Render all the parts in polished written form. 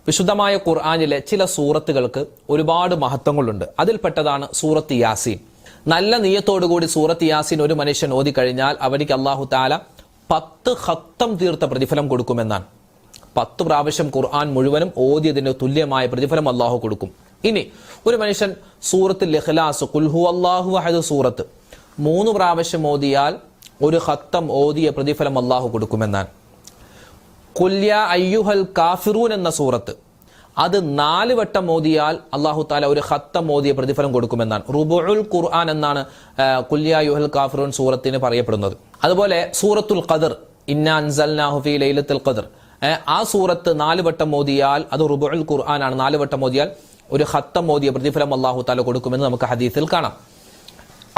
വിശുദ്ധമായ ഖുർആനിലെ ചില സൂറത്തുകൾക്ക് ഒരുപാട് മഹത്വങ്ങളുണ്ട്. അതിൽപ്പെട്ടതാണ് സൂറത്ത് യാസീൻ. നല്ല നിയത്തോടുകൂടി സൂറത്ത് യാസീൻ ഒരു മനുഷ്യൻ ഓതിക്കഴിഞ്ഞാൽ അവനിക്ക് അല്ലാഹു തആല 10 ഖത്തം തീർത്ത പ്രതിഫലം കൊടുക്കുമെന്നാണ്. 10 പ്രാവശ്യം ഖുർആൻ മുഴുവനും ഓതിയതിന് തുല്യമായ പ്രതിഫലം അല്ലാഹു കൊടുക്കും. ഇനി ഒരു മനുഷ്യൻ സൂറത്തുൽ ഇഖ്ലാസ് ഖുൽ ഹുവല്ലാഹു അഹദ് സൂറത്ത് 3 പ്രാവശ്യം ഓതിയാൽ ഒരു ഖത്തം ഓതിയ പ്രതിഫലം അല്ലാഹു കൊടുക്കുമെന്നാണ്. ഖുൽ യാ അയ്യുഹൽ കാഫിറൂൻ എന്ന സൂറത്ത് അത് 4 വട്ടം ഓതിയാൽ അല്ലാഹു തആല ഒരു ഖത്തം ഓതിയ പ്രതിഫലം കൊടുക്കുമെന്നാണ്. റുബുഉൽ ഖുർആൻ എന്നാണ് ഖുൽ യാ അയ്യുഹൽ കാഫിറൂൻ സൂറത്തിന് പറയപ്പെടുന്നത്. അതുപോലെ സൂറത്തുൽ ഖദർ ഇന്നാ അൻസൽനാഹു ഫീ ലൈലത്തുൽ ഖദർ ആ സൂറത്ത് 4 വട്ടം ഓതിയാൽ അത് റുബുഉൽ ഖുർആൻ ആണ്. 4 വട്ടം ഓതിയാൽ ഒരു ഖത്തം ഓതിയ പ്രതിഫലം അല്ലാഹു തആല കൊടുക്കുമെന്ന് നമുക്ക് ഹദീസിൽ കാണാം.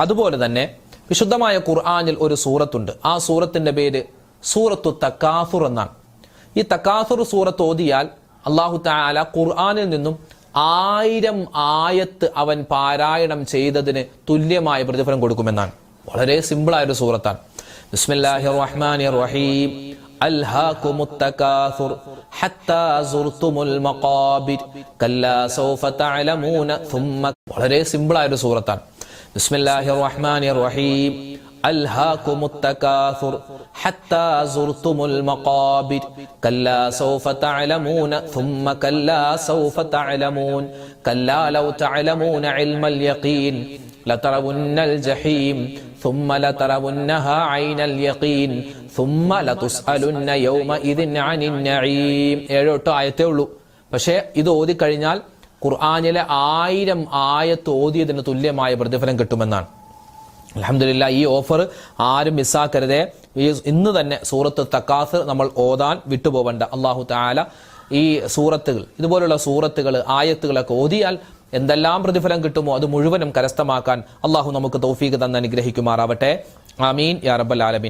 അതുപോലെ തന്നെ വിശുദ്ധമായ ഖുർആനിൽ ഒരു സൂറത്തുണ്ട്. ആ സൂറത്തിന്റെ പേര് സൂറത്തു തകാസുർ എന്നാണ്. ഈ തകാസുർ സൂറത്ത് ഓതിയാൽ അല്ലാഹു തആല ഖുർആനിൽ നിന്നും 1000 ആയത്ത് അവൻ പാരായണം ചെയ്തതിന് തുല്യമായ പ്രതിഫലം കൊടുക്കുമെന്നാണ്. വളരെ സിമ്പിൾ ആയ ഒരു സൂറത്താണ്. ബിസ്മില്ലാഹിർ റഹ്മാനിർ റഹീം അൽഹാകുമുത് തകാസുർ ഹത്താ സുർതുമുൽ മഖാബിർ കല്ലാ സൗഫ തഅലമൂന സുമ്മ. വളരെ സിമ്പിൾ ആയ ഒരു സൂറത്താണ്. ബിസ്മില്ലാഹിർ റഹ്മാനിർ റഹീം അൽഹാകുമുത് തകാസുർ ഹത്താ സുർതുമുൽ മഖാബിർ കല്ലാ സൗഫ തഅലമൂന സുമ്മ കല്ലാ സൗഫ തഅലമൂൻ കല്ലാ ലൗ തഅലമൂന ഇൽമൽ യഖീൻ ലതറവുന്നൽ ജഹീം ثم لترونها عين اليقين ثم لتسألن يومئذ عن النعيم. 7-8 ആയത്തേ ഉള്ളൂ. പക്ഷേ ഇത് ഓതിക്കഴിഞ്ഞാൽ ഖുർആനിലെ 1000 ആയത്ത് ഓതിയതിന് തുല്യമായ പ്രതിഫലം കിട്ടുമെന്നാണ്. അൽഹംദുലില്ലാഹ്, ഈ ഓഫർ ആരും മിസ്സാക്കരുതേ. ഇന്ന് തന്നെ സൂറത്ത് തകാസുർ നമ്മൾ ഓതാൻ വിട്ടുപോകണ്ട. അല്ലാഹു തആല ഈ സൂറത്തുകൾ, ഇതുപോലുള്ള സൂറത്തുകൾ, ആയത്തുകളൊക്കെ ഓതിയാൽ എന്തെല്ലാം പ്രതിഫലം കിട്ടുമോ അത് മുഴുവനും കരസ്ഥമാക്കാൻ അല്ലാഹു നമുക്ക് തൗഫീഖ് തന്ന് അനുഗ്രഹിക്കുമാറാവട്ടെ. ആമീൻ യാ റബ്ബൽ ആലമീൻ.